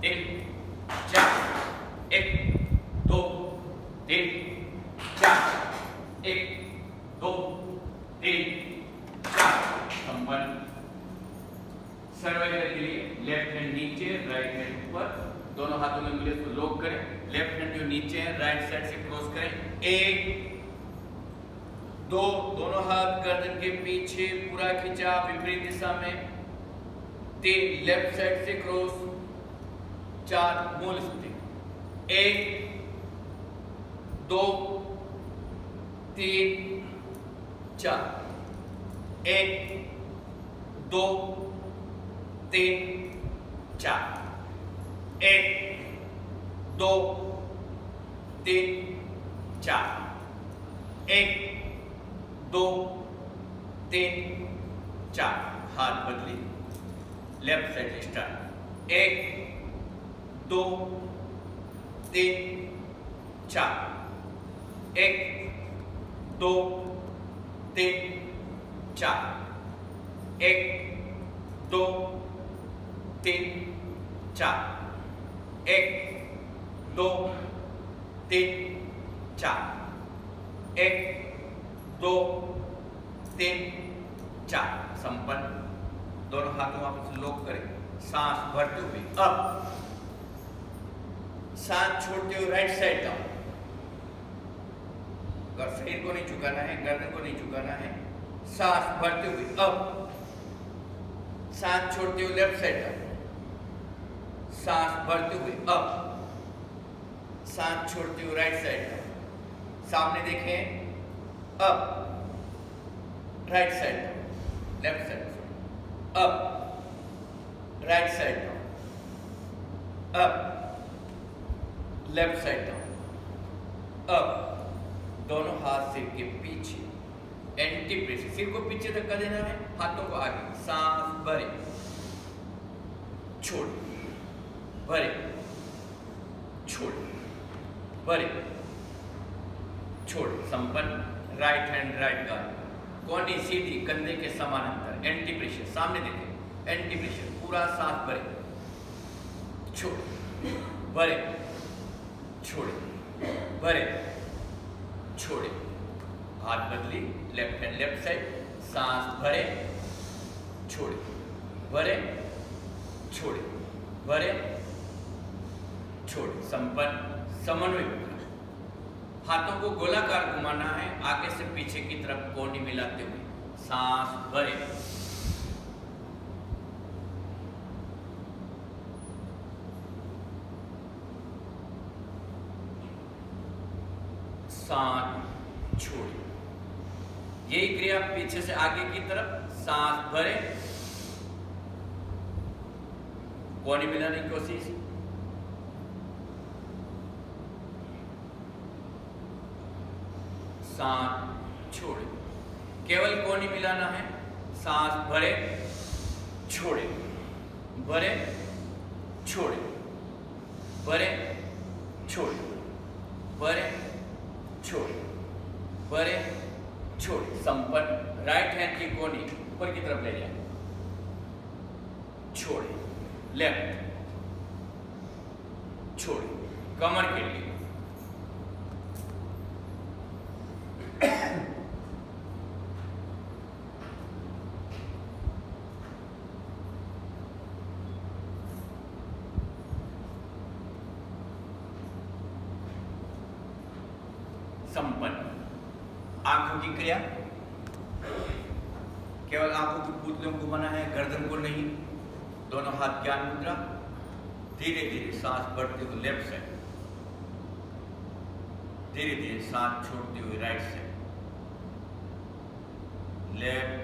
तीन चार, एक दो तीन चार, एक दो तीन चार। संपन्न। सर्वाइकल के लिए लेफ्ट हैंड नीचे, राइट हैंड ऊपर, दोनों हाथों में मिले उसको लॉक करें। लेफ्ट हैंड जो नीचे है राइट साइड से क्रॉस करें। एक दो, दोनों हाथ गर्दन के पीछे पूरा खिंचा विपरीत दिशा में। तीन, लेफ्ट साइड से क्रॉस। चार, मूल स्थिति। एक दो तीन चार, एक दो तीन चार, एक दो तीन चार, एक दो तीन चार। हाथ बदली, लेफ्ट साइड स्टार्ट। एक दो तीन चार, एक दो तीन चार, एक दो तीन चार, एक दो तीन चार, एक दो तीन चार। संपन्न। दोनों हाथों आपस में लॉक करें। सांस भरते हुए अप, सांस छोड़ते हुए राइट साइड डाउन। शरीर को नहीं झुकाना है, गर्दन को नहीं झुकाना है। सांस भरते हुए अप, सांस छोड़ते हुए लेफ्ट साइड डाउन। सांस भरते हुए अप, सांस छोड़ते हुए राइट साइड डाउन। सामने देखें, up, right side down, left side up, right side down, up, left side down, up. दोनों हाथ सिर के पीछे, एंटी प्रेशर। सिर को पीछे धक्का देना है, हाथों को आगे। सांस भरे, छोड़, भरे, छोड़, भरे, छोड़। संपन्न। राइट हैंड राइट गार्ड, कोनी सीधी, कंधे के समानांतर। एंटी प्रेशर, सामने देखें, एंटी प्रेशर। पूरा सांस भरे, छोड़, भरे, छोड़े, भरे, छोड़े। हाथ बदली, लेफ्ट हैंड लेफ्ट साइड। सांस भरे, छोड़े, भरे, छोड़े, भरे, छोड़े। संपन्न। समन्वय मुद्रा। हाथों को गोलाकार घुमाना है, आगे से पीछे की तरफ कोहनी मिलाते हुए। सांस भरे, सांस छोड़े। यही क्रिया पीछे से आगे की तरफ। सांस भरे, कोहनी मिलाने की कोशिश। सांस छोड़े, केवल कोहनी मिलाना है। सांस भरे, छोड़े, भरे, छोड़े, भरे, छोड़े, भरे, छोड़े, भरे, छोड़े। संपन्न। राइट हैंड की कोहनी ऊपर की तरफ ले जाए, छोड़े, लेफ्ट, छोड़े। कमर के लिए संपन्न। आंखों की क्रिया, केवल आंखों की पुतलियों को घुमाना है, गर्दन को नहीं। दोनों हाथ ज्ञान मुद्रा। धीरे धीरे सांस बढ़ते हुए लेफ्ट साइड, धीरे धीरे सांस छोड़ते हुए right side. Left,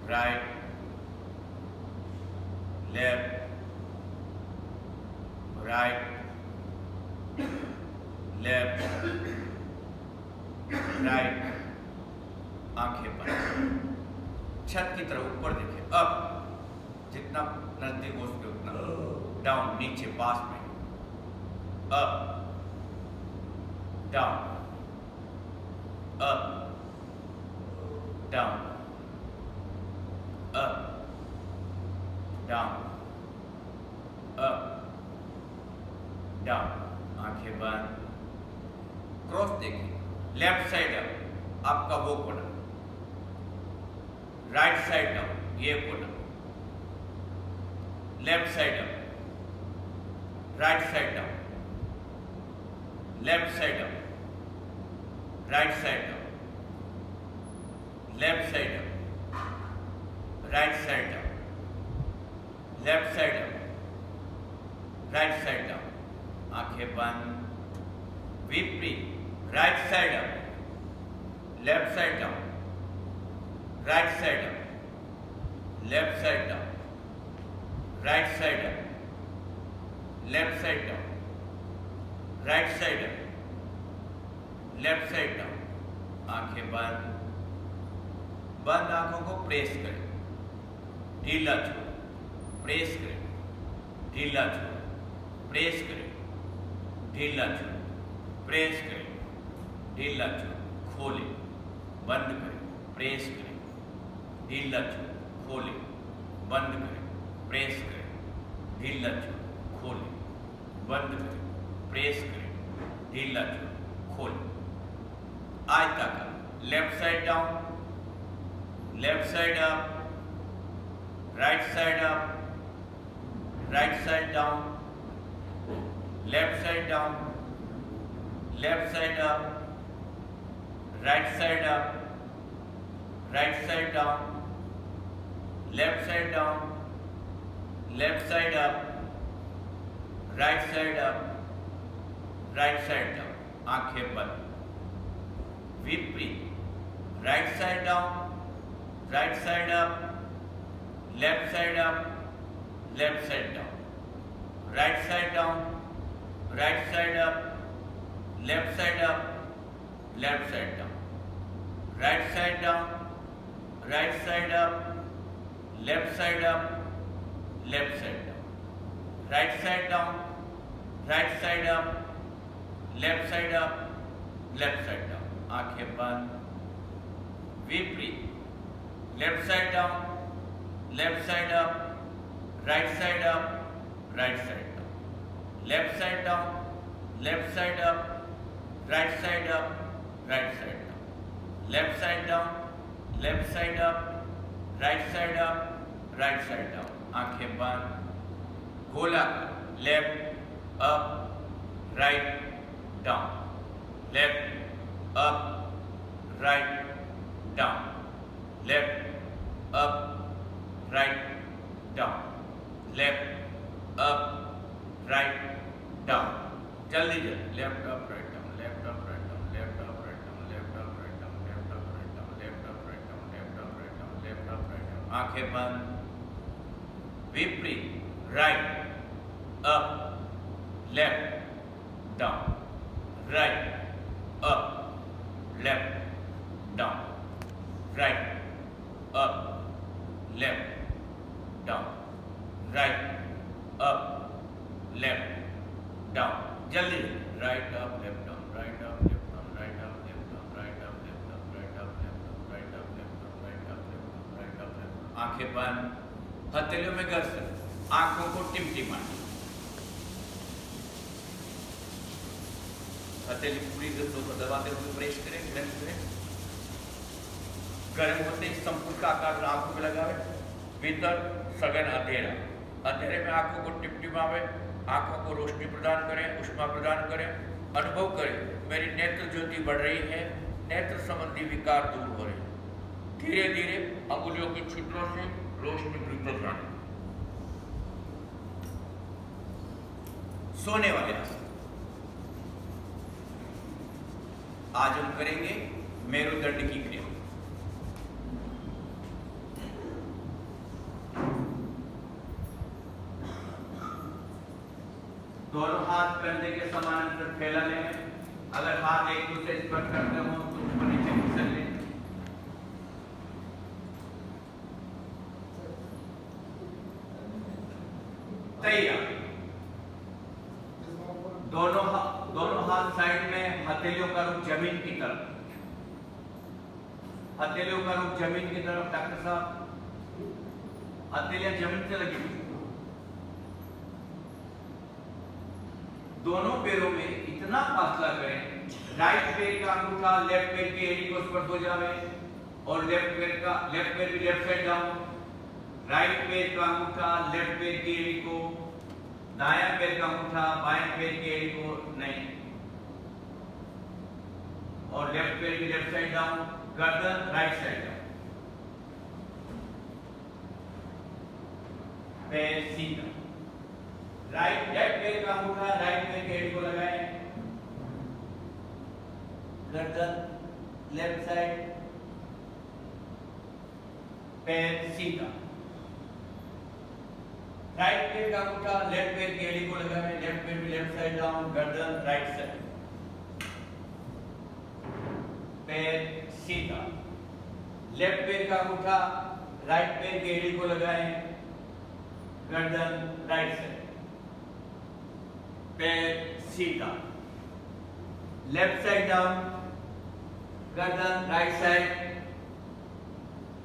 right, left, right, left, right. आंखें बंद। छत की तरफ ऊपर देखें। अप, जितना नजदीक हो सके उतना। डाउन, नीचे पास में। Up, down, up, down, up, down, down, आंखें बंद। क्रॉस देखिए, लेफ्ट साइड अप, आपका वो कोना, राइट साइड डाउन, ये कोना, left side up, right side down, left side up, right side down, left side up, right side down, left side up, right side down, आंखें बंद। विपरीत, right side up, left side down, right side up, left side down, right side up, left side down, right side up, left side down, आंखें बंद। बंद आंखों को press करें, ढीला छोड़ें, प्रेस करें, ढीला छोड़ें, प्रेस करें, ढीला छोड़ें, प्रेस करें, ढीला छोड़ें, खोलें, बंद करें, प्रेस करें, ढीला छोड़ें, खोलें, बंद करें, प्रेस करें, ढीला छोड़ें, खोलें, बंद करें, प्रेस करें, ढीला छोड़ें, खोलें। आयताकार, left side down, left side up, right side up, right side down, left side down, left side up, right side up, right side down, left side down, left side up, right side up, right side down, आंखें बंद। विपरीत, right side down, right side up, left side up, left side down, right side down, right side up, left side up, left side down, right side down, right side up, left side up, left side down, right side down, right side up, left side up, left side down, आंखें बंद। विपरीत, left side down, left side up, right side up, right side down, left side down, left side up, right side up, right side down, left side down, left side up, right side up, right side down, आंखें बंद। गोलाकार, left up, right down, left up, right down, left up, right down, left up, right down. जल्दी जल्दी, left up, right down, left up, right down, left up, right down, left up, right down, left up, right down, left up, right down, left up, right down, left up, right down, आंखें बंद। विपरीत, right up, left down, right up, left down, right up, left down, right up, left down. जल्दी, right up, left down, right up, left down, right up, left down, right up, left down, right up, left down, right up, left down, right up, left down, right up, left down, आंखें बंद। हथेलियों में घर्षण, आंखों को टिमटिमाना, हथेली पूरी को दबाते हुए प्रेस करें, प्रेस करें। गर्म होते ही संपूर्ण का आकार आंखों में लगावे, भीतर सघन अंधेरा, अंधेरे में आंखों को टिमटिमावे, आंखों को रोशनी प्रदान करें, उष्मा प्रदान करें, अनुभव करें मेरी नेत्र ज्योति बढ़ रही है, नेत्र संबंधी विकार दूर हो रहे हैं। धीरे धीरे अंगुलियों के छिद्रों से रोशनी भीतर जाने। सोने वाले आसन आज हम करेंगे मेरुदंड की क्रिया। दोनों हाथ कंधे के समानांतर फैला लें। अगर हाथ एक दूसरे स्पर्श करते हो तो उसको नीचे फिसल लें। तैयार। दोनों हाथ साइड में, हथेलियों का रुख जमीन की तरफ, हथेलियों का रुख जमीन की तरफ। डॉक्टर साहब, हथेलियां जमीन से लगी हुई। दोनों पैरों में इतना फासला करें, राइट पैर का अंगूठा लेफ्ट पैर के एड़ी को स्पर्श हो जावे और लेफ्ट पैर भी लेफ्ट साइड डाउन, राइट पैर का अंगूठा लेफ्ट पैर की एड़ी को, दायां पैर का अंगूठा बाएं पैर की एड़ी को नहीं, और लेफ्ट पैर भी लेफ्ट साइड डाउन, गर्दन राइट साइड डाउन, पैर सीधा, लेफ्ट पैर का अंगूठा राइट पैर की एड़ी को लगाएं, गर्दन लेफ्ट साइड, पैर सीधा, राइट पैर का अंगूठा लेफ्ट पैर की एड़ी को लगाएं, लेफ्ट पैर भी लेफ्ट साइड डाउन, गर्दन राइट साइड, पैर सीधा, लेफ्ट पैर का अंगूठा राइट पैर की एड़ी को लगाएं, गर्दन राइट साइड, पैर सीधा, लेफ्ट साइड डाउन, गर्दन राइट साइड,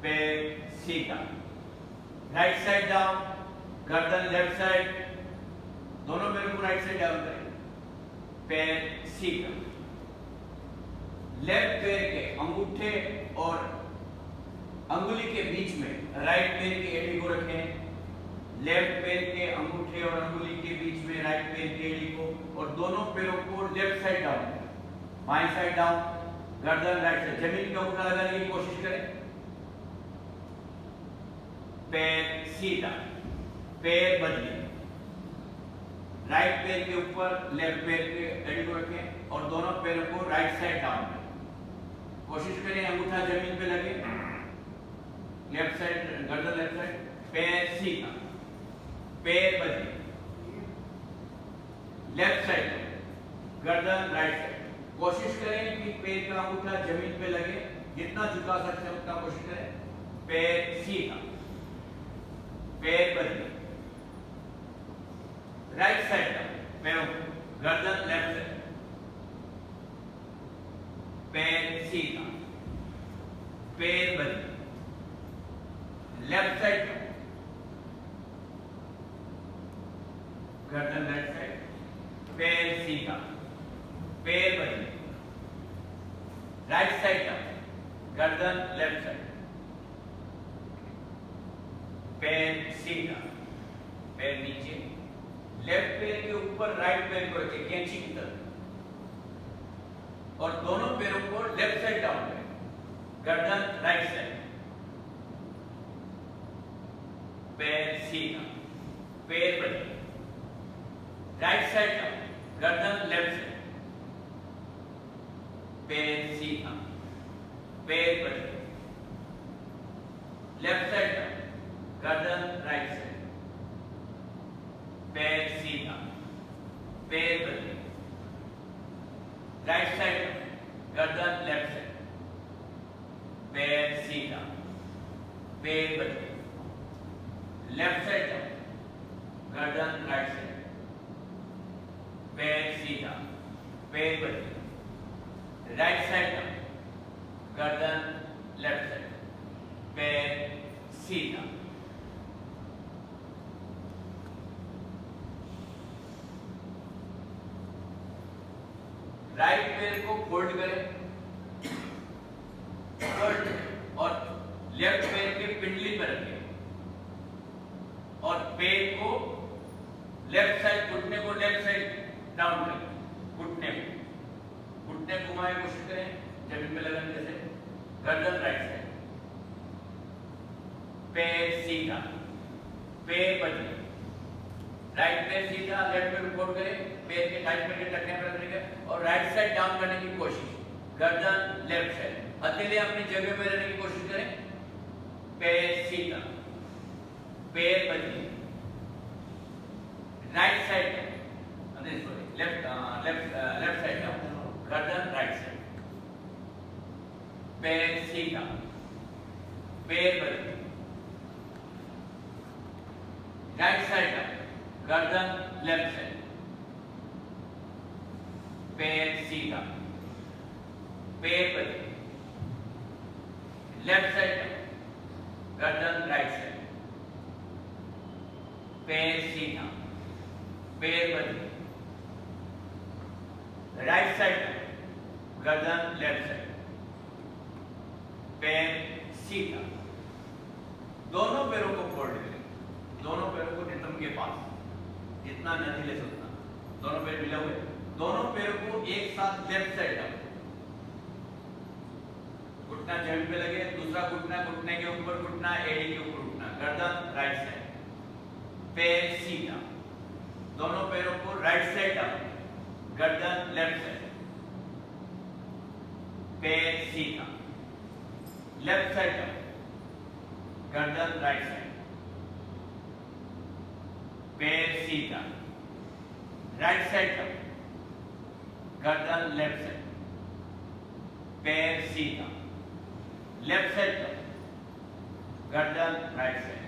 पैर सीधा, राइट साइड डाउन, गर्दन लेफ्ट साइड, दोनों पैरों को राइट साइड डाउन करें, पैर सीधा, लेफ्ट पैर के अंगूठे और अंगुली के बीच में राइट पैर की एड़ी को रखें, लेफ्ट पैर के अंगूठे और अंगुली के बीच में राइट पैर की एड़ी को, और दोनों पैरों को लेफ्ट साइड डाउन करें, बाएं साइड डाउन, गर्दन राइट साइड, जमीन का अंगूठा लगाने की कोशिश करें, पैर सीधा, पैर बदलें, राइट पैर के ऊपर लेफ्ट पैर के एड़ी को रखें और दोनों पैरों को राइट साइड डाउन करें, कोशिश करें अंगूठा जमीन पे लगे, लेफ्ट साइड गर्दन लेफ्ट साइड, पैर सीधा, पैर बदलें, लेफ्ट साइड गर्दन राइट साइड, कोशिश करें कि पैर का अंगूठा जमीन पे लगे, जितना झुका सकते हैं उतना कोशिश करें, पैर सीधा, पैर बदलें, राइट साइड पैरों गर्दन लेफ्ट साइड, पैर सीधा, पैर बदलें, लेफ्ट साइड गर्दन लेफ्ट साइड, पैर सीधा, पैर बदलें, राइट साइड गर्दन लेफ्ट साइड, पैर सीधा, पैर नीचे, लेफ्ट पैर के ऊपर राइट पैर को रखें कैंची की तरह, और दोनों पैरों को लेफ्ट साइड डाउन करें, गर्दन राइट साइड, पैर सीधा, पैर बदलें, राइट साइड गर्दन लेफ्ट साइड, पैर सीधा, पैर बदलें, लेफ्ट साइड गर्दन राइट साइड, पैर सीधा, पैर बदलें, राइट साइड गर्दन लेफ्ट साइड, पैर सीधा, पैर बदलें, लेफ्ट साइड गर्दन राइट साइड, पैर सीधा, पैर बदलें, राइट साइड गर्दन लेफ्ट साइड, पैर सीधा, राइट पैर को फोल्ड करें और लेफ्ट पैर के पिंडली पर रखें और पैर को लेफ्ट साइड, घुटने को लेफ्ट साइड डाउन करें, घुटने घुमाए कोशिश करें जमीन पे लगाने जैसे, गर्दन राइट साइड, पैर सीधा, पैर बदलें, राइट पैर सीधा, लेफ्ट पैर फोल्ड करें, पैर के राइट पैर के टखने पर रखने का और राइट साइड डाउन करने की कोशिश, गर्दन लेफ्ट साइड, हथेली अपनी जगह पे रहने की कोशिश करें, पैर सीधा, पैर बदलें, राइट साइड लेफ्ट साइड गर्दन राइट साइड, पैर सीधा, पैर बदलें, राइट साइड गर्दन लेफ्ट साइड, पैर सीधा, पैर बदलें, लेफ्ट साइड गर्दन राइट साइड, पैर सीधा, पैर बदलें, राइट साइड गर्दन लेफ्ट साइड, पैर सीधा, दोनों पैरों को फोल्ड करें, दोनों पैरों को रिदम के पास, जितना नथीले से उतना, दोनों पैर मिले हुए, दोनों पैरों को एक साथ लेफ्ट साइड डालो, घुटना जमीन पे लगे, दूसरा घुटना घुटने के ऊपर, घुटना एड़ी के ऊपर उठना, गर्दन राइट साइड, पैर सीधा, दोनों पैरों को राइट साइड डालो, गर्दन लेफ्ट साइड, पैर सीधा, लेफ्ट साइड डालो, गर्दन राइट साइड, पैर सीधा, राइट साइड डालो, गर्दन लेफ्ट साइड, पैर सीधा, लेफ्ट साइड डालो, गर्दन राइट साइड,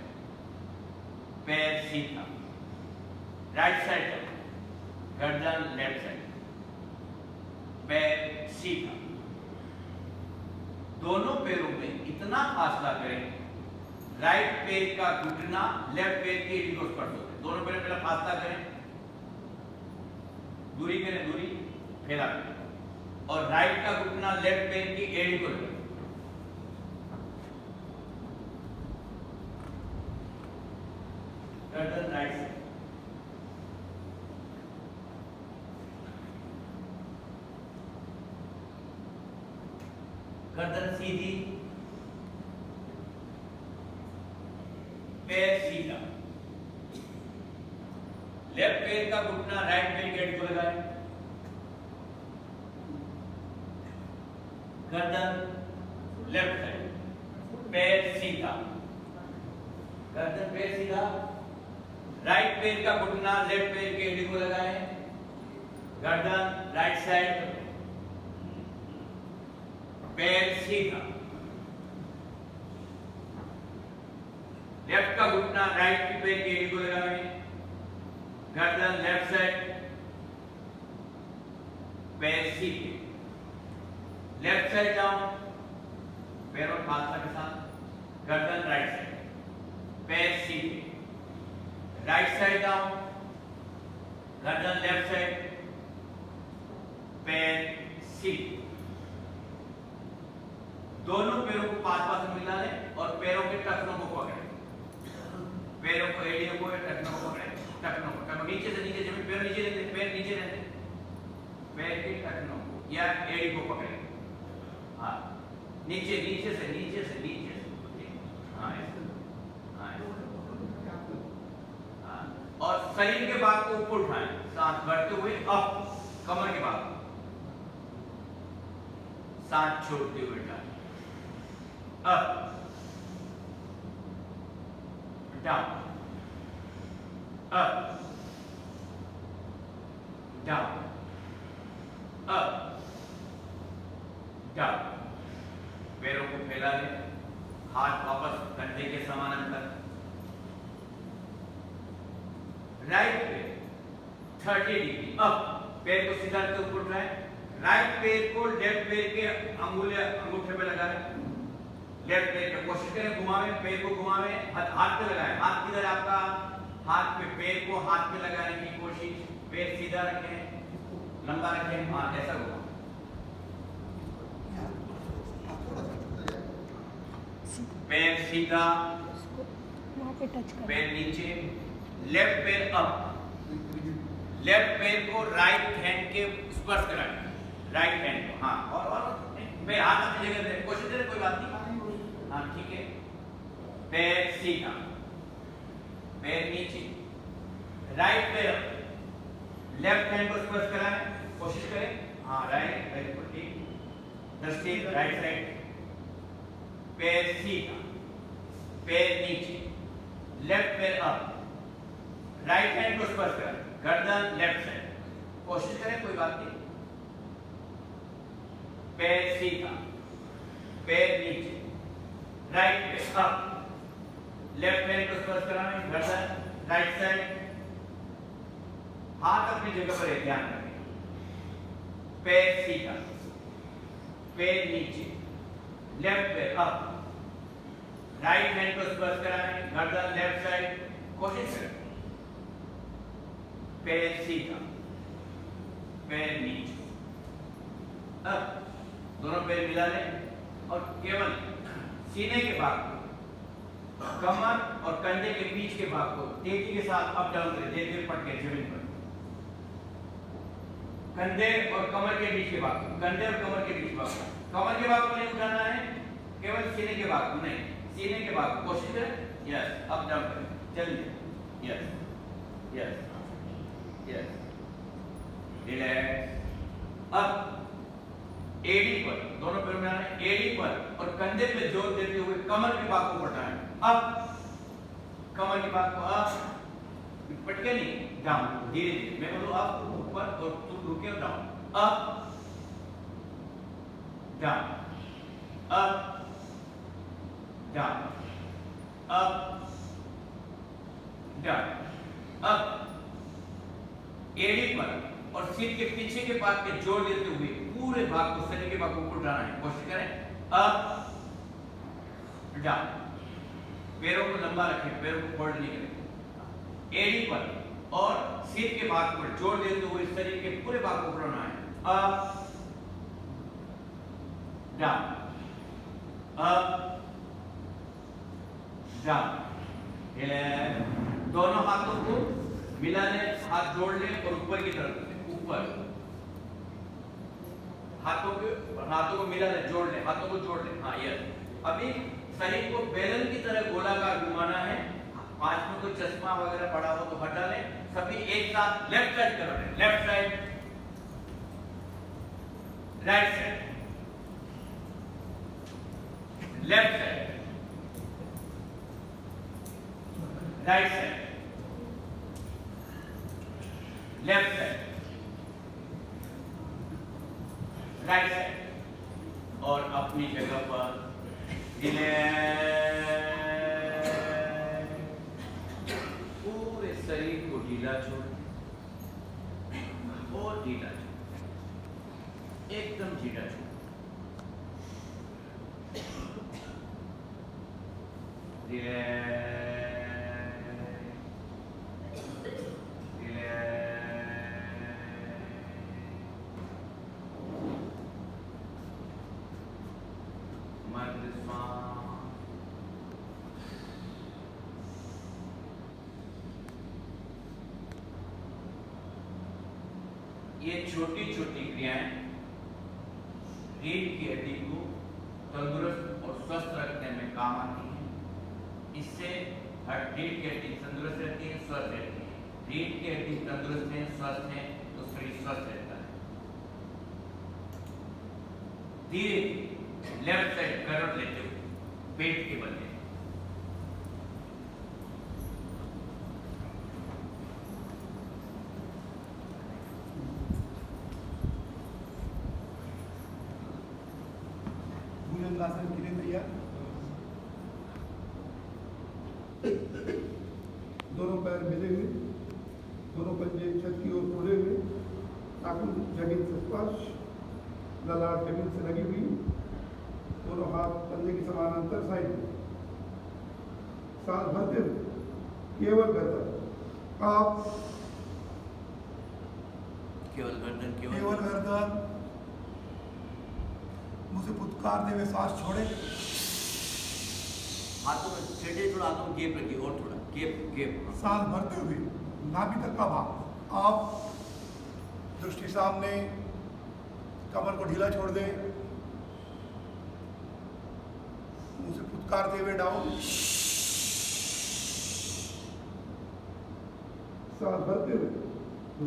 पैर सीधा, राइट साइड डालो, गर्दन लेफ्ट साइड, पैर सीधा, दोनों पैरों में इतना फासला करें, राइट पैर का घुटना लेफ्ट पैर की एड़ी को स्पर्श हो, दोनों पैर पहले फासला करें, दूरी करें, दूरी फैला करें, और राइट का घुटना लेफ्ट पैर की एड़ी को लगे, गर्दन राइट साइड, गर्दन सीधी, पैर सीधा, लेफ्ट पैर का घुटना राइट पैर की एड़ी को लगाएं, गर्दन लेफ्ट साइड, पैर सीधा, गर्दन पैर सीधा, राइट पैर का घुटना लेफ्ट पैर की एड़ी को लगाएं, गर्दन राइट साइड, पैर सीधा, लेफ्ट का घुटना राइट की पैर की एड़ी को लगाएं, गर्दन लेफ्ट साइड, पैर सीधे, लेफ्ट साइड डाउन, पैरों फासला के साथ, गर्दन राइट साइड, पैर सीधे, राइट साइड डाउन, गर्दन लेफ्ट साइड, पैर सीधे, दोनों पैरों को पास पास मिला लें और पैरों के टखनों को पकड़ें, पैरों को एड़ियों को टखनों को पकड़ें, टखनों नीचे से नीचे जमीन, पैर नीचे रहते, पैर नीचे रहते, पैर के टखनों को या एड़ी को पकड़ें, हाँ नीचे नीचे से नीचे से नीचे से, हाँ हाँ, और शरीर के भाग को ऊपर उठाएं, सांस बढ़ते हुए अप, कमर के भाग, सांस छोड़ते हुए डालें, up, down, up, down, up, down, पैरों को फैला लें, हाथ वापस कंधे के समानांतर, राइट पैर 30 डिग्री अप, पैर को सीधा करके ऊपर उठाएं, राइट पैर को लेफ्ट पैर के अंगूठे पे लगाएं, लेफ्ट पैर पे कोशिश करें घुमावे, पैर को घुमावे, हाथ पे लगाएं, हाथ किधर आपका, हाथ पे, पैर को हाथ पे लगाने की कोशिश, पैर सीधा रखें, लंबा रखें, हाँ ऐसा घुमाओ, पैर सीधा, पैर नीचे, लेफ्ट पैर अप, लेफ्ट पैर को राइट हैंड के स्पर्श कराएं, राइट हैंड को, हाँ और पैर हाथ अपनी जगह दे, कोशिश करें, कोई बात नहीं, हाँ ठीक है, पैर सीधा, पैर नीचे, राइट पैर, लेफ्ट हैंड को स्पर्श कराएं, कोशिश करें, हाँ राइट, बिल्कुल ठीक, दृष्टि राइट साइड, पैर सीधा, पैर नीचे, लेफ्ट पैर अप, राइट हैंड को स्पर्श कराएं, गर्दन लेफ्ट साइड, कोशिश करें, कोई बात नहीं, पैर सीधा, पैर नीचे, राइट पैर अप, लेफ्ट हैंड को स्पर्श कराएं, गर्दन राइट साइड, हाथ अपनी जगह पर है, ध्यान रखें, पैर सीधा, पैर नीचे, लेफ्ट पैर अप, राइट हैंड को स्पर्श कराएं, गर्दन लेफ्ट साइड, कोशिश करें, पैर सीधा, पैर नीचे, अब दोनों पैर मिला लें और केवल सीने के भाग को, कमर और कंधे के बीच के भाग को तेजी के साथ अप डाउन करें। धीरे धीरे पटके जमीन पर। कंधे और कमर के बीच के भाग को, कंधे और कमर के बीच भाग को, कमर के भाग को नहीं उठाना है, केवल सीने के भाग को, नहीं सीने के भाग को कोशिश करें। यस, अप डाउन करें, चलिए। Yes yes yes, relax. अब एडी पर, दोनों पैरों में आना है, एडी पर और कंधे पे जोर देते हुए कमर के भाग को पटना है। अब कमर के भाग को अप, पटके नहीं, डाउन, धीरे धीरे। मैं बोलूं अप, ऊपर, और तुम रुके और down. Up down, up down, up down. अब एड़ी पर और सिर के पीछे के भाग पे जोर देते हुए पूरे भाग को, शरीर के भाग को ऊपर उठाना है। कोशिश करें। अप डाउन, पैरों को लंबा रखें, पैरों को फोल्ड नहीं करें। एड़ी पर और सिर के भाग पर जोर देते हुए शरीर के पूरे भाग को ऊपर उठाना है। Up down, up down. दोनों हाथों को मिला लें, हाथ जोड़ लें और ऊपर की तरफ, ऊपर हाथों को मिला लें, जोड़ लें, हाथों को जोड़ लें। हाँ, यस। अभी शरीर को बेलन की तरह गोलाकार घुमाना है। पांच में कोई चश्मा वगैरह पड़ा हो तो हटा लें। सभी एक साथ लेफ्ट साइड कर रहे हैं, left side, right side, left side, right side, left side, right side, और अपनी जगह पर पूरे शरीर को ढीला छोड़, और ढीला छोड़, एकदम ढीला छोड़। ये छोटी छोटी क्रियाएं रीढ़ की हड्डी को तंदुरुस्त और स्वस्थ रखने में काम आती हैं। इससे रीढ़ की हड्डी तंदुरुस्त रहती है, स्वस्थ रहती है। रीढ़ की हड्डी तंदुरुस्त है, स्वस्थ है, तो शरीर स्वस्थ रहता है। धीरे धीरे लेफ्ट साइड करवट लेते हुए पेट के बल। आसन के लिए तैयार। दोनों पैर मिले हुए, दोनों पंजे छत की ओर मुड़े हुए, नाखून जमीन से स्पर्श, ललाट जमीन से लगी हुई, दोनों हाथ कंधे की समानांतर साइड में, सांस भरते हुए केवल गर्दन आप, केवल गर्दन, केवल गर्दन, मुझे पुत्कारते हुए सांस छोड़े। हाथों में छेड़े, थोड़ा हाथों में गैप रखिए, और थोड़ा गैप। सांस भरते हुए नाभि तक का भाग आप, दृष्टि सामने, कमर को ढीला छोड़ दें। मुंह से पुत्कारते हुए डाउन, सांस भरते हुए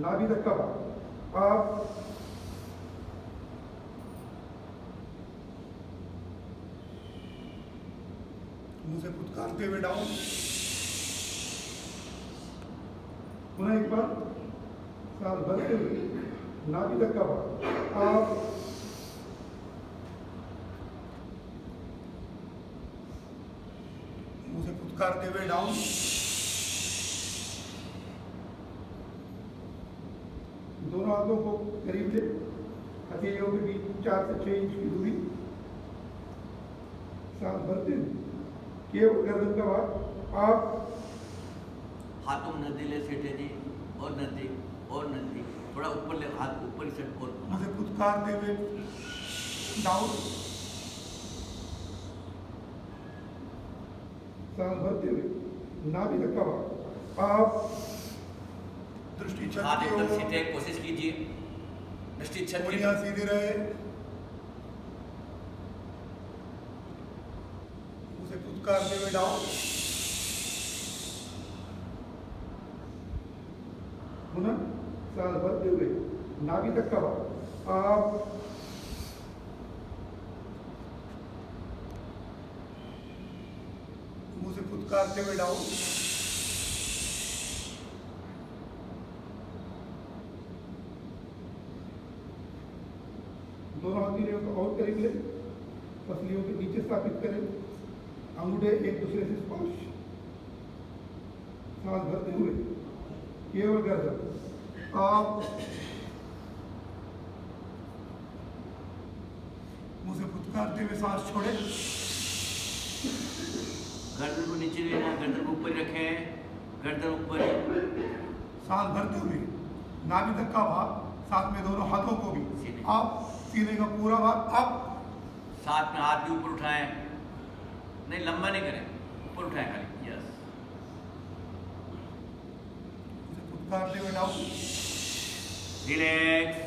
नाभि तक का भाग आप, मुंह से पुत्कारते हुए डाउन। पुनः एक बार सांस भरते हुए नाभि तक का भाग आप, मुंह से पुत्कारते हुए डाउन। दोनों हाथों को करीब ले, हथेलियों के बीच 4 से 6 इंच की दूरी। सांस भरते हुए केवल गर्दन का भाग आप, हाथों में नदी ले सेठे जी, और नदी, और नदी, थोड़ा ऊपर ले, हाथ ऊपर की साइड और मुझे फुटकारते हुए डाउन, सांस भरते हुए नाभि तक कवर। आप दृष्टि हाथ छत की एकदम ओर, सीधे, कोशिश कीजिए दृष्टि छत की उंगलियां सीधी रहे, उसे फुटकारते हुए डाउन, पुनः सांस भरते हुए नाभि तक कवर। आप मुंह से फुटकारते हुए डाउन, दोनों हथेलियों को और करीब ले, पसलियों के नीचे स्थापित करें, अंगूठे एक दूसरे से स्पर्श, सांस भरते हुए केवल गर्दन। आप मुंह से फुटकारते हुए सांस छोड़े, गर्दन को नीचे लेना, गर्दन को ऊपर रखें, गर्दन ऊपर, सांस भरते हुए नाभि तक का भाग, साथ में दोनों हाथों को भी सीने। आप सीने का पूरा भाग अप, साथ में हाथ भी ऊपर उठाएं, नहीं लंबा नहीं करें, ऊपर उठाएं खाली, यस। उसे फुटकारते हुए डाउन, रिलैक्स,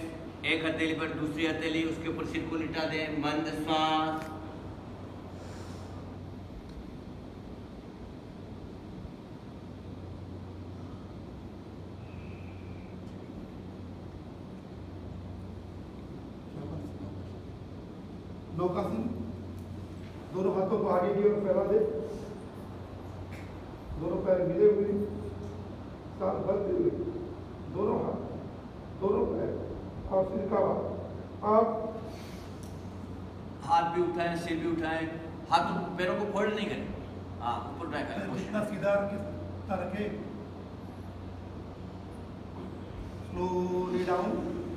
एक हथेली पर दूसरी हथेली, उसके ऊपर सिर को लिटा दें, मंद श्वास। नौकासन, दोनों हाथों को आगे की ओर फैला दे, दोनों पैर मिले हुए, सांस भरते हुए दोनों हाथ, दोनों पैर और सिर का भाग। आप हाथ भी उठाएं, सिर भी उठाएं, हाथ पैरों को फोल्ड नहीं करें, हाँ ऊपर उठाएं करें, जितना सीधा रखे, स्लोली डाउन,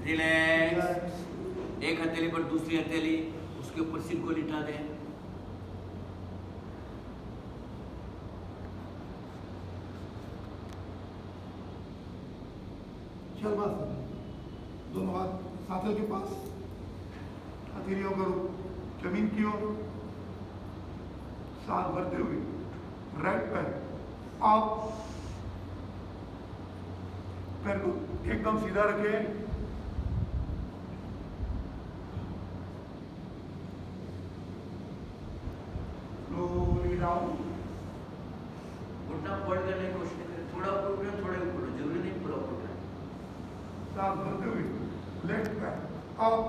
रिलैक्स, एक हथेली पर दूसरी हथेली, उसके ऊपर सिर को लिटा दें। शर्मासन, दोनों हाथ साथल के पास, हथेलियों का रुख जमीन की ओर, सांस भरते हुए राइट पैर आप, पैर को एकदम सीधा रखें, स्लोली डाउन, उठना फोल्ड करने की कोशिश करें, थोड़ा ऊपर उठें, थोड़ा ऊपर उठें, जरूरी नहीं पूरा ऊपर उठें। सांस भरते हुए लेफ्ट पैर आप,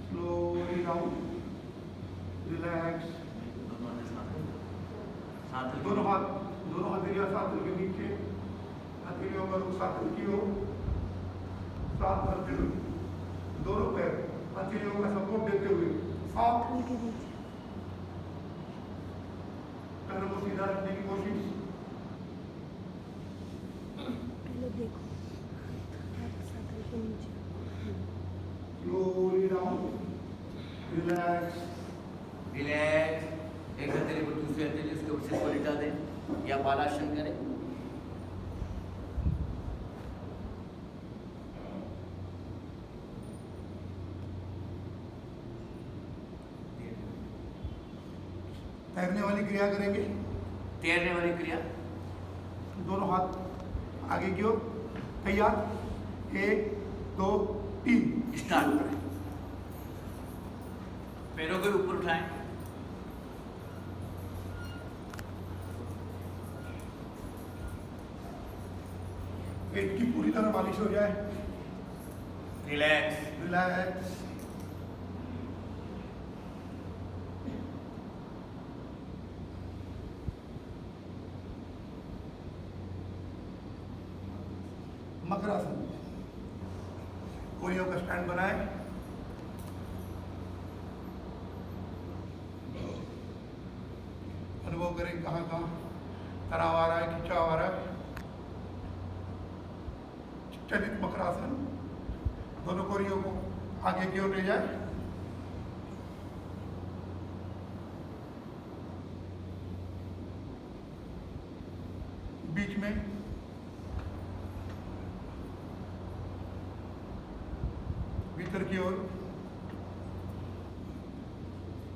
स्लोली डाउन, रिलैक्स, दोनों हाथ, दोनों हथेलियां साथल के नीचे, हथेलियों का रुख साथल की ओर, सांस भरते हुए दोनों पैर हथेलियों का सपोर्ट देते हुए आप पैरों को सीधा रखने की कोशिश, स्लोली डाउन, रिलैक्स, रिलैक्स, एक हथेली पर दूसरी हथेली, उसके ऊपर सिर को लिटा दें या बालासन करें। तैरने वाली क्रिया करेंगे, तैरने वाली क्रिया, दोनों हाथ आगे की ओर, तैयार, 1 2 3 स्टार्ट करें, पैरों को ऊपर उठाएं, पेट की पूरी तरह मालिश हो जाए, रिलैक्स, रिलैक्स, मकरासन, कोरियों का स्टैंड बनाए, अनुभव करें कहाँ कहाँ तनाव आ रहा है, खिंचाव आ रहा है। चलित मकरासन, दोनों कोरियों को आगे की ओर ले जाए, में, भीतर की ओर,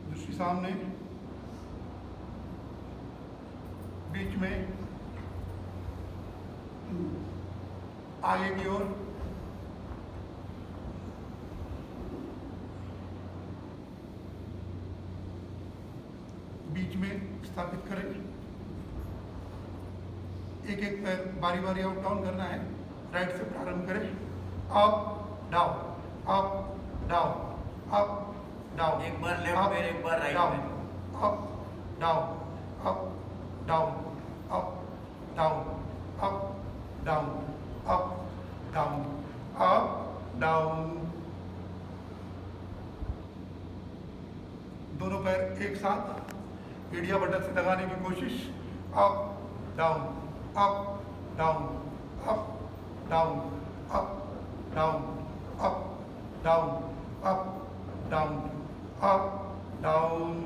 दृष्टि सामने, बीच में, आगे की ओर, बीच में स्थापित करें। एक एक पैर बारी बारी अप डाउन करना है। राइट से प्रारंभ करें। Up down, up down, up down. एक बार लेफ्ट पैर, एक बार राइट डाउन, पैर। Up down, up down, up down, up down, up down, up down. दोनों पैर एक साथ एड़िया बटन से दबाने की कोशिश। Up down, up down, up down, up down, up down, up down, up down.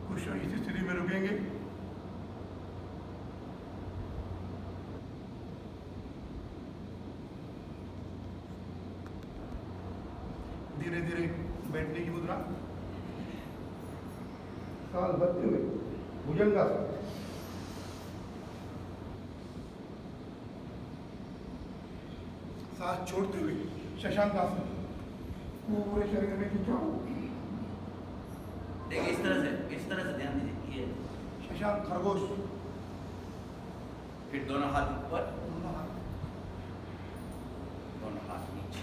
कुछ क्षण इसी स्थिति में रुकेंगे। धीरे धीरे बैठने की मुद्रा। सांस भरते हुए भुजंगासन। सांस छोड़ते हुए शशांकासन। पूरे शरीर में खिंचाव। देखिए इस तरह से ध्यान दीजिए। ये शशांक खरगोश। फिर दोनों हाथ ऊपर, दोनों हाथ दोनों हाथ नीचे।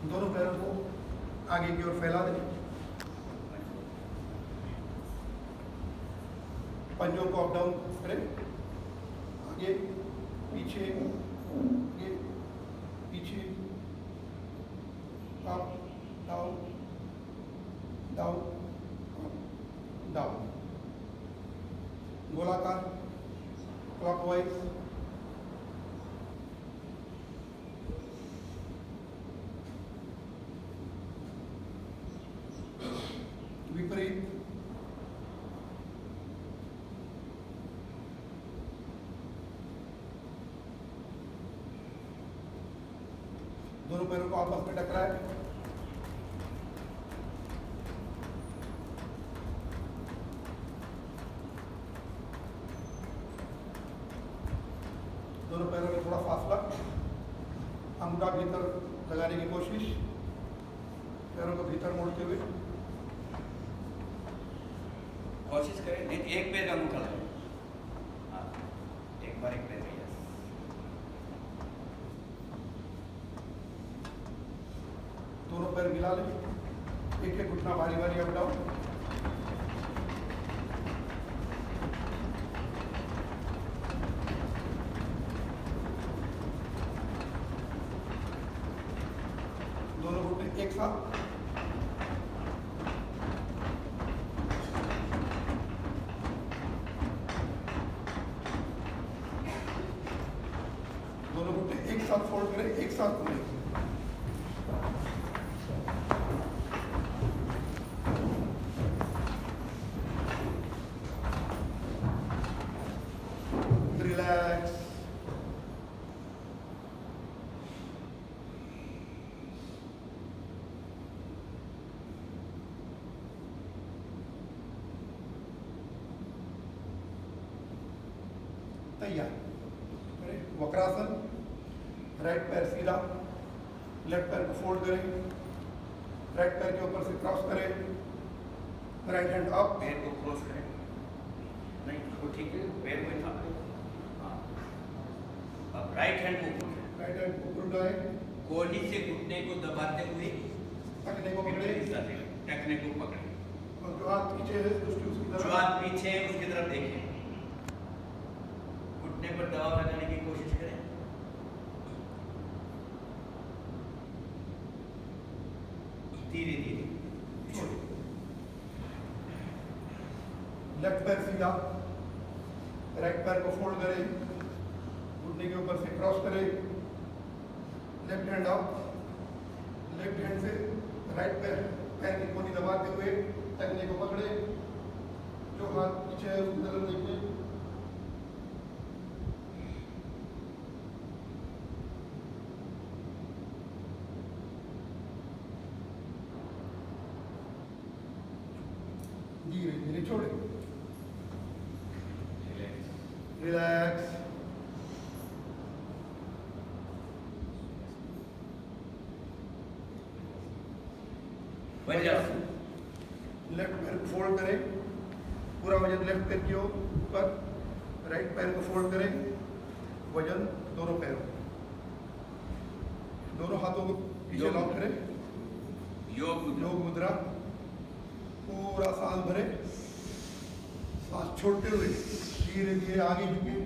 दोनों पैरों को आगे की ओर फैला दें। पंजों को अप डाउन करें। आगे पीछे, आगे पीछे, up down, down, up down. गोलाकार, क्लॉकवाइज। विपरीत। दोनों पैरों को आपस में टकराए। दोनों पैरों में थोड़ा फासला। अंगूठा भीतर लगाने की कोशिश। पैरों को भीतर मोड़ते हुए। कोशिश करें, नहीं तो एक पैर का अंगूठा लगाएं। हाँ, एक बार एक पैर का। दोनों पैर मिला लें। एक एक घुटना भारी भारी अप डाउन। दोनों घुटने एक साथ। दोनों घुटने एक साथ फोल्ड करें, एक साथ खोलें। रिलैक्स। तैयार। वक्रासन। राइट पैर सीधा, लेफ्ट पैर को फोल्ड करें। राइट पैर के ऊपर से क्रॉस करें। Right hand up. पैर को क्रॉस करें। नहीं, वो ठीक है, पैर में था। हाँ, अब राइट हैंड को ऊपर। राइट हैंड ऊपर उठाए। कोहनी से घुटने को दबाते हुए टखने को पकड़े। टखने को पकड़े। और जो हाथ पीछे है दृष्टि उसकी जो तरफ। हाथ पीछे है उसकी तरफ देखें। घुटने पर दबाव लगाने की कोशिश करें। धीरे धीरे। लेफ्ट पैर सीधा, राइट पैर को फोल्ड करें, घुटने के ऊपर से क्रॉस करें। Left hand up, left hand से राइट पैर पैर की कोनी दबाते हुए तकने को पकड़े, जो हाथ पीछे है उसकी तरफ देखिए। धीरे धीरे छोड़े, रिलैक्स। लेफ्ट पैर को फोल्ड करें, पूरा वजन लेफ्ट पैर की ओर ऊपर, राइट पैर को फोल्ड करें, वजन दोनों पैरों, दोनों हाथों को पीछे लॉक करें, योग मुद्रा। पूरा सांस भरे, सांस छोड़ते हुए धीरे धीरे आगे झुके,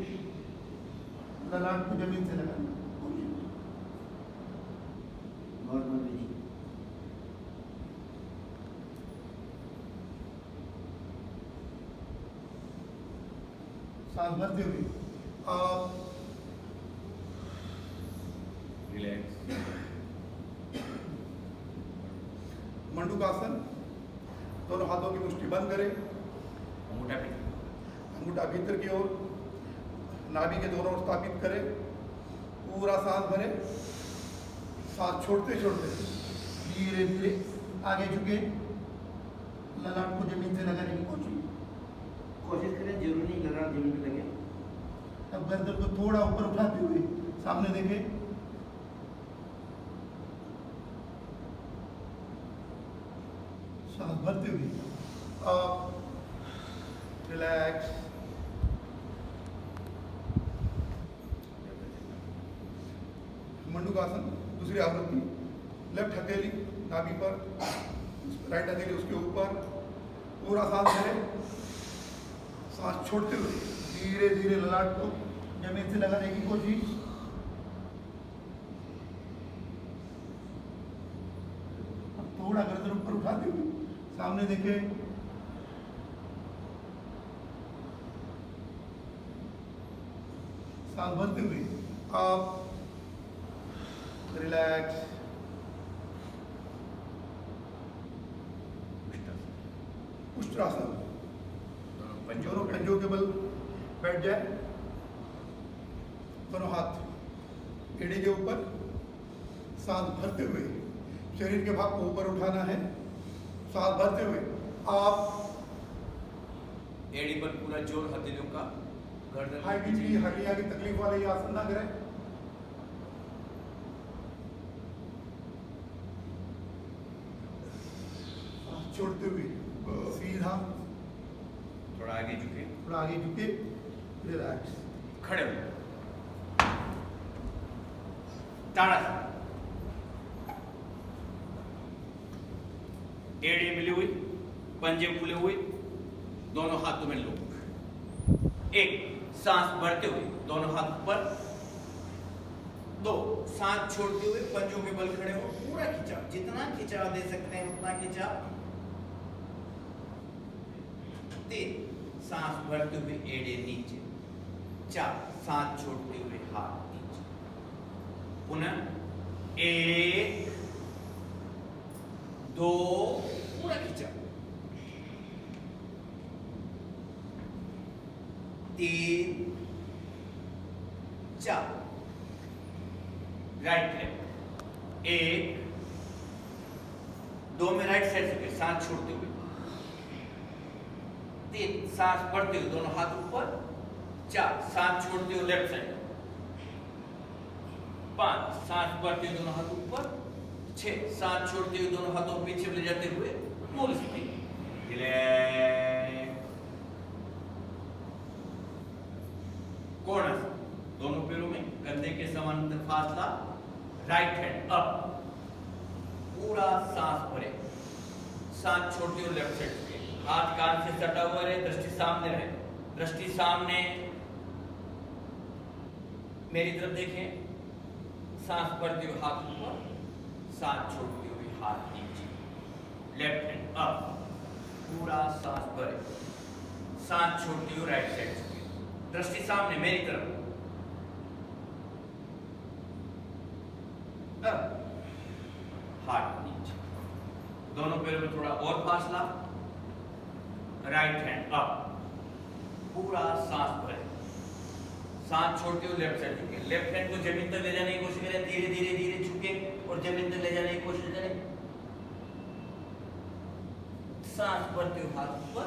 ललाट को जमीन से लगाना। सांस भरते हुए आप रिलैक्स। मंडूकासन, दोनों हाथों की मुट्ठी बंद करें, अंगूठा भीतर की ओर, नाभि के दोनों ओर स्थापित करें, पूरा सांस भरें, सांस छोड़ते छोड़ते धीरे धीरे आगे झुके, ललाट को जमीन से लगाने की कोशिश करें, जरूरी नहीं ललाट जमीन पे लगे। अब गर्दन को थोड़ा ऊपर उठाते हुए सामने देखें, सांस भरते हुए आप रिलैक्स। मंडूकासन दूसरी आवृत्ति, लेफ्ट हथेली नाभि पर, राइट हथेली उसके ऊपर, पूरा सांस भरें, सांस छोड़ते हुए धीरे धीरे ललाट को जमीन से लगाने की कोशिश। अब थोड़ा गर्दन ऊपर उठाते हुए सामने देखें, सांस भरते हुए आप रिलैक्स। उष्ट्रासन, दोनों पंजों के बल बैठ जाए, दोनों हाथ एड़ी के ऊपर, सांस भरते हुए शरीर के भाग को ऊपर उठाना है, सांस भरते हुए आप एड़ी पर पूरा जोर, हथेलियों का, गर्दन हड्डियां की तकलीफ वाले ये आसन ना करें। सांस छोड़ते हुए सीधा, थोड़ा आगे झुके, रिलैक्स। खड़े हो, ताड़ासन, एड़ी मिली हुई, पंजे खुले हुए, दोनों हाथों में लो, एक सांस भरते हुए दोनों हाथ ऊपर, दो सांस छोड़ते हुए पंजों के बल खड़े हो, पूरा खिंचाव, जितना खिंचाव दे सकते हैं उतना खिंचाव, तीन सांस भरते हुए एड़े नीचे, चार सांस छोड़ते हुए हाथ नीचे, पुनः एक, दो, पूरा खिंचाव, तीन, चार, राइट लेफ्ट, एक, दो में राइट साइड से सांस छोड़ते हुए, तीन सांस भरते हुए दोनों हाथ ऊपर, चार सांस छोड़ते हुए लेफ्ट साइड, पांच सांस भरते हुए दोनों हाथ ऊपर, छह सांस छोड़ते हुए दोनों हाथों को पीछे ले जाते हुए मूल स्थिति, रिलैक्स। कोणासन, दोनों पैरों में कंधे के समानांतर फासला, राइट हैंड अप, पूरा सांस भरे, सांस छोड़ते हुए लेफ्ट साइड पे, हाथ कान से सटा हुआ रहे, दृष्टि सामने रहे, दृष्टि सामने, मेरी तरफ देखें, सांस भरते हुए हाथ ऊपर, सांस छोड़ते हुए हाथ नीचे, लेफ्ट हैंड अप, पूरा सांस भरे, सांस छोड़ते हुए राइट साइड से, दृष्टि सामने मेरी तरफ, हाथ नीचे, दोनों पैरों में थोड़ा और फासला, राइट हैंड अप, पूरा सांस भरें, सांस छोड़ते हुए लेफ्ट साइड झुके, लेफ्ट हैंड को जमीन तक ले जाने की कोशिश करें, धीरे धीरे धीरे झुके और जमीन तक ले जाने की कोशिश करें, सांस भरते हुए हाथ ऊपर,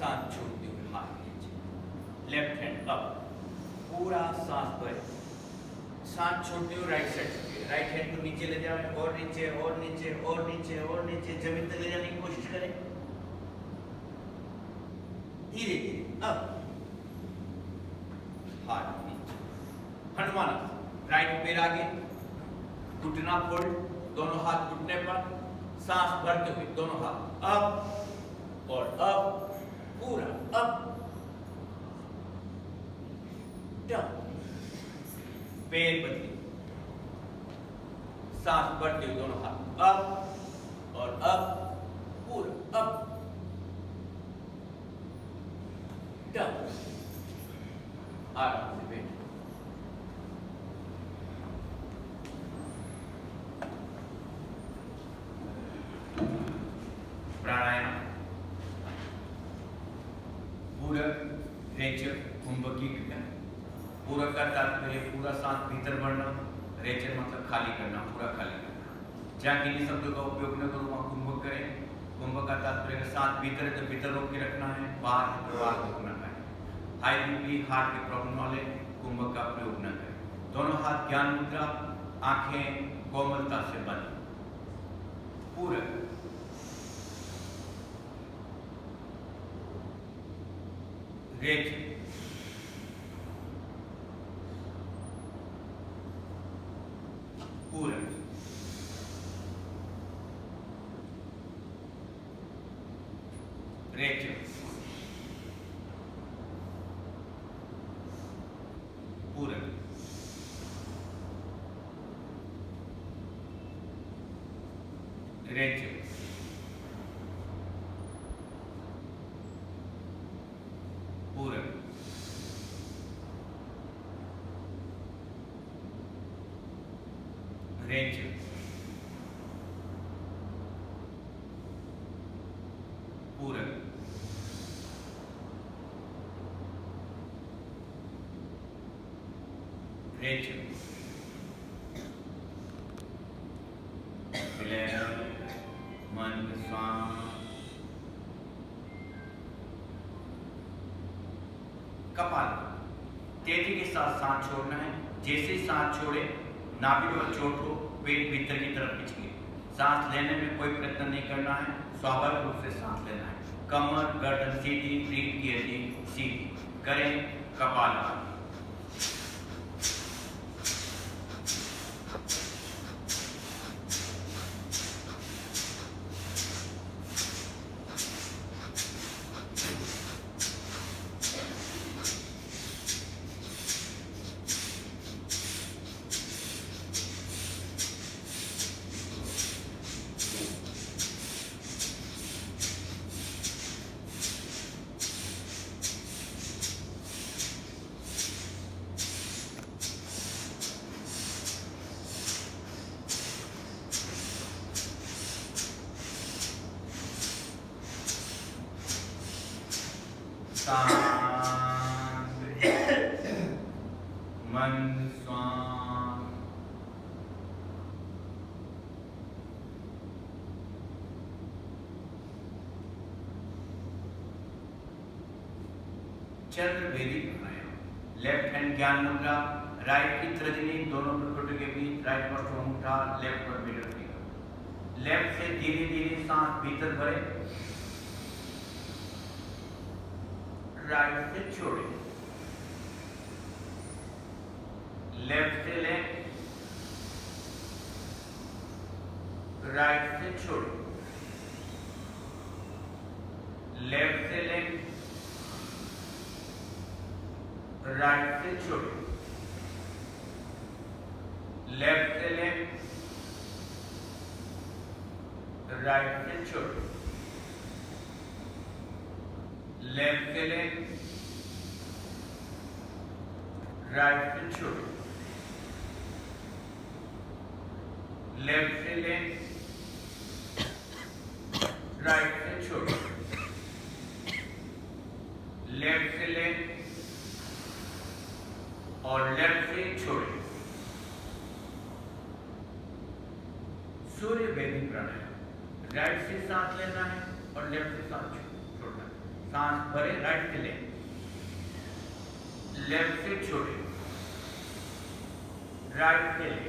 सांस छोड़ते हुए हाथ नीचे, लेफ्ट हैंड अप, पूरा सांस भरें, सांस छोड़ते हुए राइट साइड झुके, राइट हैंड को नीचे ले जाएं और नीचे और नीचे और नीचे और नीचे, जमीन तक ले जाने की कोशिश करें, धीरे धीरे अप, हाथ नीचे, हनुमान, राइट पैर आगे, घुटना फोल्ड, दोनों हाथ घुटने पर, सांस भरते हुए दोनों हाथ अप और अप, पूरा अप डाउन, पैर बदलिए, सांस भरते हुए दोनों हाथ अप और अप, पूरा अप डाउन, आराम से बैठ, प्राणायाम, पूरक, रेचक, कुंभकी क्रिया। पूरक का तात्पर्य पूरा सांस भीतर भरना, रेचक मतलब खाली करना, पूरा खाली करना। जहाँ किन्हीं शब्दों का उपयोग न करो वहाँ कुंभक करें। कुंभक का तात्पर्य सांस भीतर है तो भीतर रोक के रखना है, बाहर है तो बाहर रोकना है। हाई बीपी, हार्ट के प्रॉब्लम वाले कुंभक का प्रयोग न करें। दोनों हाथ ज्ञान मुद्रा, आंखें कोमलता से बंद, पूरक, रेचक, पूरक, रेचक, पूरक, रेचक, पूरक, रेचक, पूरक, रेचक, मन स्वाम, कपाल, तेजी के साथ सांस छोड़ना है। जैसे सांस छोड़े नाभि पर चोट हो, पेट भीतर की तरफ खिंचे। सांस लेने में कोई प्रयत्न नहीं करना है, स्वाभाविक रूप से सांस लेना है। कमर गर्दन सीधी, पीठ की हड्डी सीधी करें, कपाल, मन स्वाम, चंद्रभेदी प्राणायाम। लेफ्ट हैंड ज्ञान मुद्रा, राइट की तर्जनी दोनों भ्रुकुटी के बीच, राइट पर अंगूठा, लेफ्ट पर मिडल फिंगर। लेफ्ट से धीरे धीरे सांस भीतर भरे, राइट से छोड़े, लेफ्ट से ले, राइट से छोड़े, लेफ्ट से ले, राइट से छोड़े, लेफ्ट से ले, राइट से छोड़े, लेफ्ट से ले, राइट से छोड़े, लेफ्ट से ले, राइट से छोड़े, लेफ्ट से ले और लेफ्ट से छोड़े। सूर्य वैदिक प्राणायाम, राइट से सांस लेना है और लेफ्ट से सांस छोड़ना है। सांस भरे, राइट से ले, लेफ्ट से छोड़े, राइट से ले,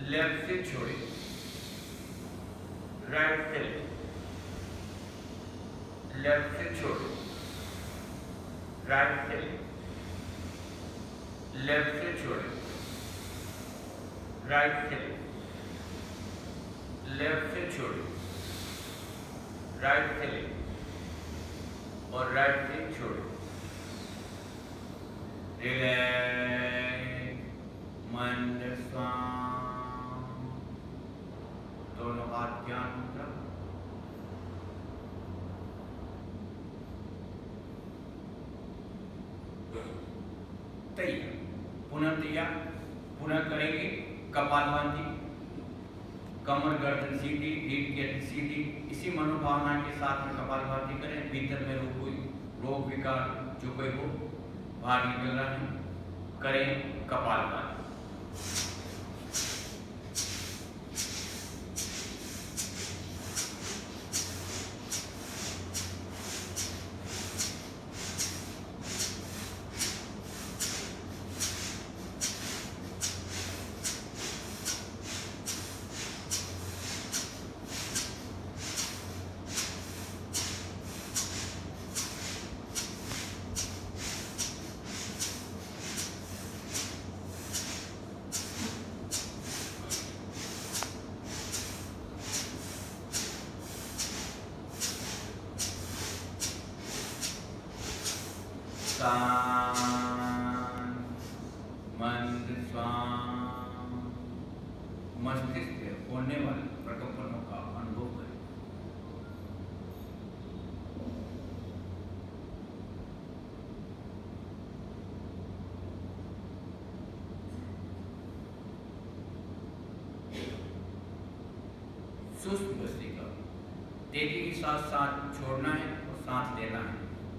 लेफ्ट से छोड़े, राइट से ले, लेफ्ट से छोड़े, राइट से ले, लेफ्ट से छोड़े, राइट से ले, लेफ्ट से छोड़े, राइट से ले और राइट से छोड़े। रिलैक्स, मंद स्वाम, दोनों हाथ ध्यान मुद्रा। तैयार, पुनः करेंगे कपालभाति, कमर गर्दन सीधी, रीढ़ की हड्डी सीधी। इसी मनोभावना के साथ में कपालभाति करें। भीतर में रोग विकार जो कोई हो बाहर निकल रहा है, करें कपालभाति। मंद स्वाम, मस्तिष्क में होने वाले प्रकंपनों का अनुभव करें। सूक्ष्म वस्तिका, तेजी के साथ सांस छोड़ना है और सांस लेना है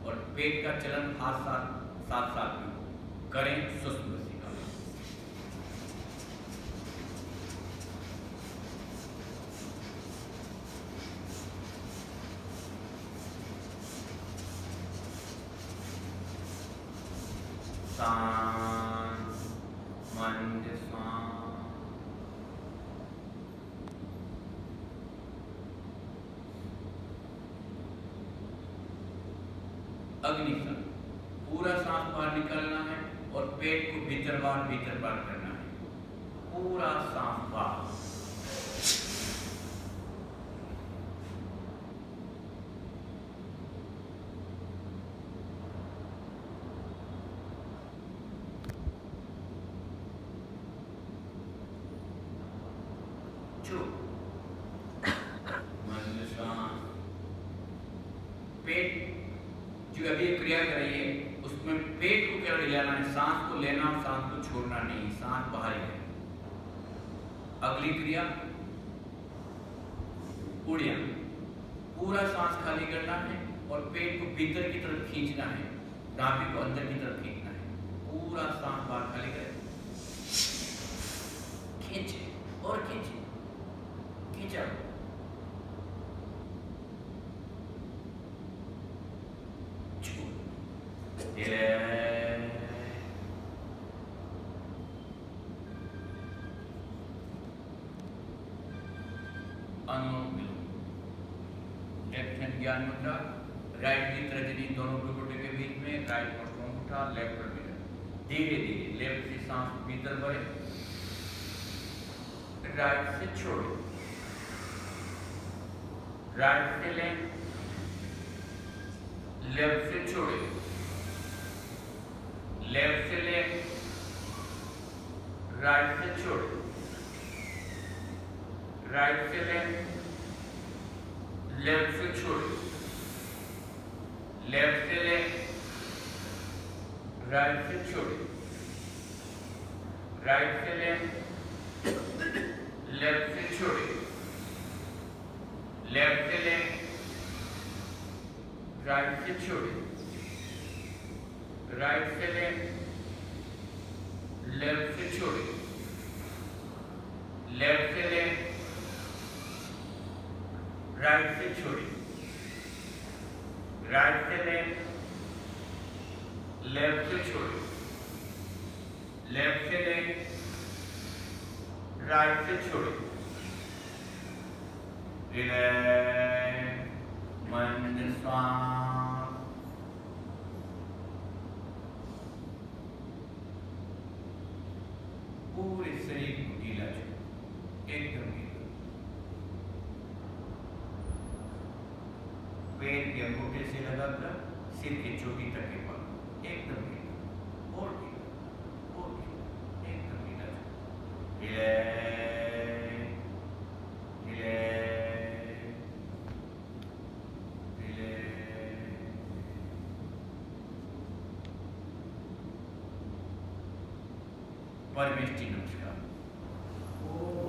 और पेट का चलन साथ साथ में करें। सूक्ष्म वस्तिका, शांत मंद स्वाम। अग्निशम, पूरा सांस बाहर निकलना है और पेट को भीतर बाहर करना है। पूरा सांस बाहर। मंद सांस। पेट जो अभी क्रिया कर रही है उसमें पेट को केवल हिलाना है, सांस को लेना और सांस को छोड़ना नहीं, सांस बाहर है। अगली क्रिया उड़िया, पूरा सांस खाली करना है और पेट को भीतर की तरफ खींचना है, नाभि को अंदर की तरफ खींचना है। पूरा सांस बाहर खाली करें, खींचे और खींचे, खींचा। अनुलोम विलोम, लेफ्ट हैंड ज्ञान मुद्रा, राइट की तर्जनी दोनों भ्रुकुटी के बीच में, राइट पर उठा, लेफ्ट पर मिला। धीरे धीरे लेफ्ट से सांस भीतर भरे, राइट से छोड़े, राइट से लें, लेफ्ट से छोड़े, लेफ्ट से लें, राइट से छोड़े, राइट से लें, लेफ्ट से छोड़े, लेफ्ट से लें, राइट से छोड़े, राइट से लें, लेफ्ट से छोड़े, लेफ्ट से ले, राइट से छोड़े, राइट से ले, लेफ्ट से छोड़े, लेफ्ट से ले, राइट से छोड़े, राइट से ले, लेफ्ट से छोड़े, लेफ्ट से ले, राइट से छोड़े, रिलैक्स, मंद श्वास, पूरे शरीर को ढीला छोड़ो, एकदम ढीला, पैर के अंगूठे से लगाकर सिर की चोटी तक के पास एकदम ढीला, और ढीला, और ढीला, एकदम ढीला छोड़ो, रिलैक्स, रिलैक्स, रिलैक्स। परमेष्टि नमस्कार।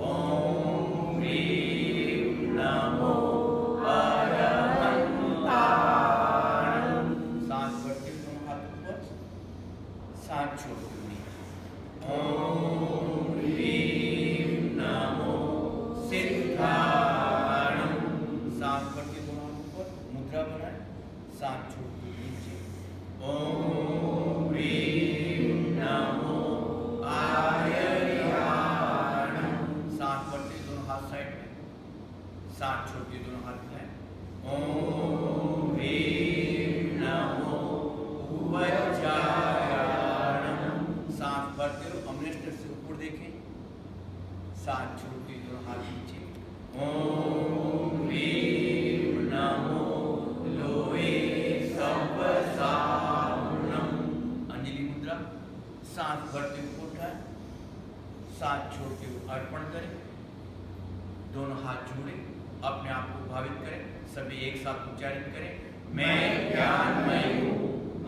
ओम ह्रीं नमो सांस भरते हुए दोनों हाथ ऊपर, सांस छोड़ते हुए ओम ह्रीं नमो सिद्धाणं। सांस भरते हुए दोनों हाथ ऊपर, मुद्रा बनाए, सांस छोड़ते हुए नीचे ओम ह्रीं नमो आयर्याणं। सांस भरते हुए दोनों हाथ साइड में, सांस छोड़ते हुए दोनों हाथ मिलाए ओम ह्रीं नमो उज्जायाणं। सांस भरते हुए अमृष्ट से ऊपर देखें, सांस छोड़ते हुए दोनों हाथ नीचे ओम ह्रीं नमो लोहे सप्तसारणं। अंजलि मुद्रा, सांस भरते हुए ऊपर उठाए, सांस छोड़ते हुए अर्पण करें, दोनों हाथ जोड़े, अपने आप को भावित करें, सभी एक साथ उच्चारित करें। मैं ज्ञानमय हूँ,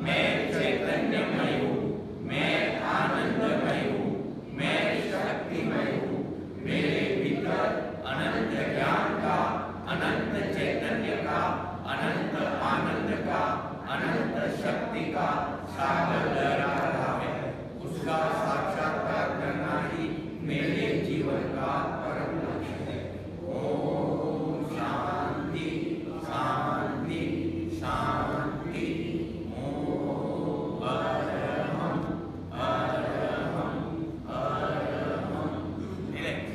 मैं चैतन्यमय हूँ, मैं आनंदमय हूँ, मैं शक्तिमय हूँ, मेरे भीतर अनंत ज्ञान का, अनंत चैतन्य का, अनंत आनंद का, अनंत शक्ति का सागर लहरा रहा है। उसका साक्षात्कार करना ही मेरे जीवन का परम लक्ष्य है। ओम शांति शांति शांति। ओम अरहम अरहम अरहम। रिलैक्स,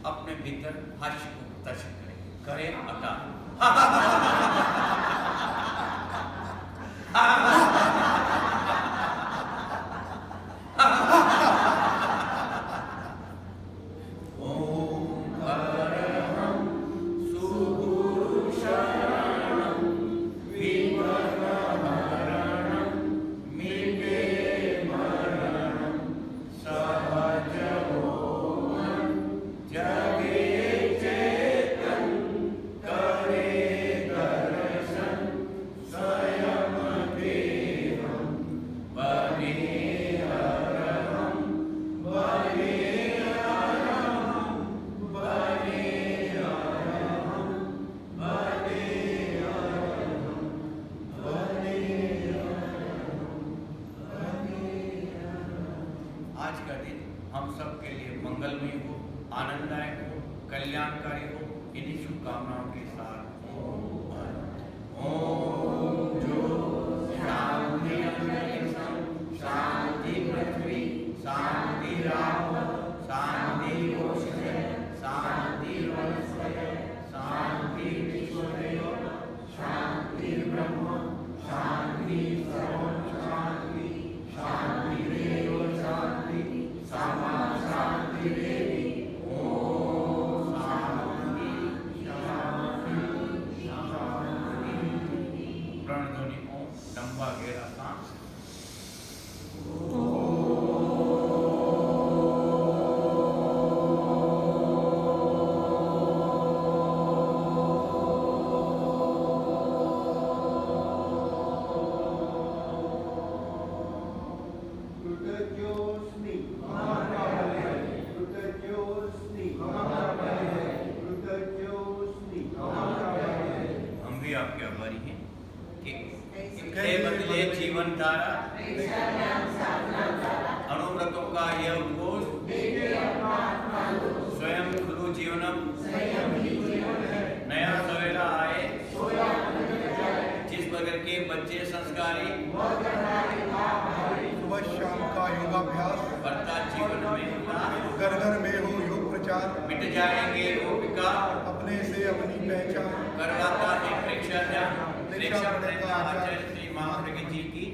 अपने भीतर भाष्य को दर्शन करें, करें अता आनंददायक हो, कल्याणकारी हो, इन्हीं शुभकामनाओं के साथ ओम जो शांति अंतरिक्षं, शांति पृथ्वी, शांति राप, शांति ओषधय, शांति वनस्पतय, शांति विश्वदेव, शांति ब्रह्म, शांति सर्वं शांति, शांति देव शांति, समा शांति देवी। लंबा गहरा सांस, कृतज्ञोऽस्मि ये जीवन धारा अनुव्रतों का यह उद्घोष स्वयं खुलू जीवनम नया सवेरा आए जिस बगैर के बच्चे संस्कारी सुबह शाम का योगाभ्यास बढ़ता जीवन में उल्लास घर घर में हो योग प्रचार मिट जाएंगे वो विकार अपने से अपनी पहचान करवाता है प्रेक्षाध्यान प्रेक्षाध्यान आचार्य श्री महाप्रज्ञ जी की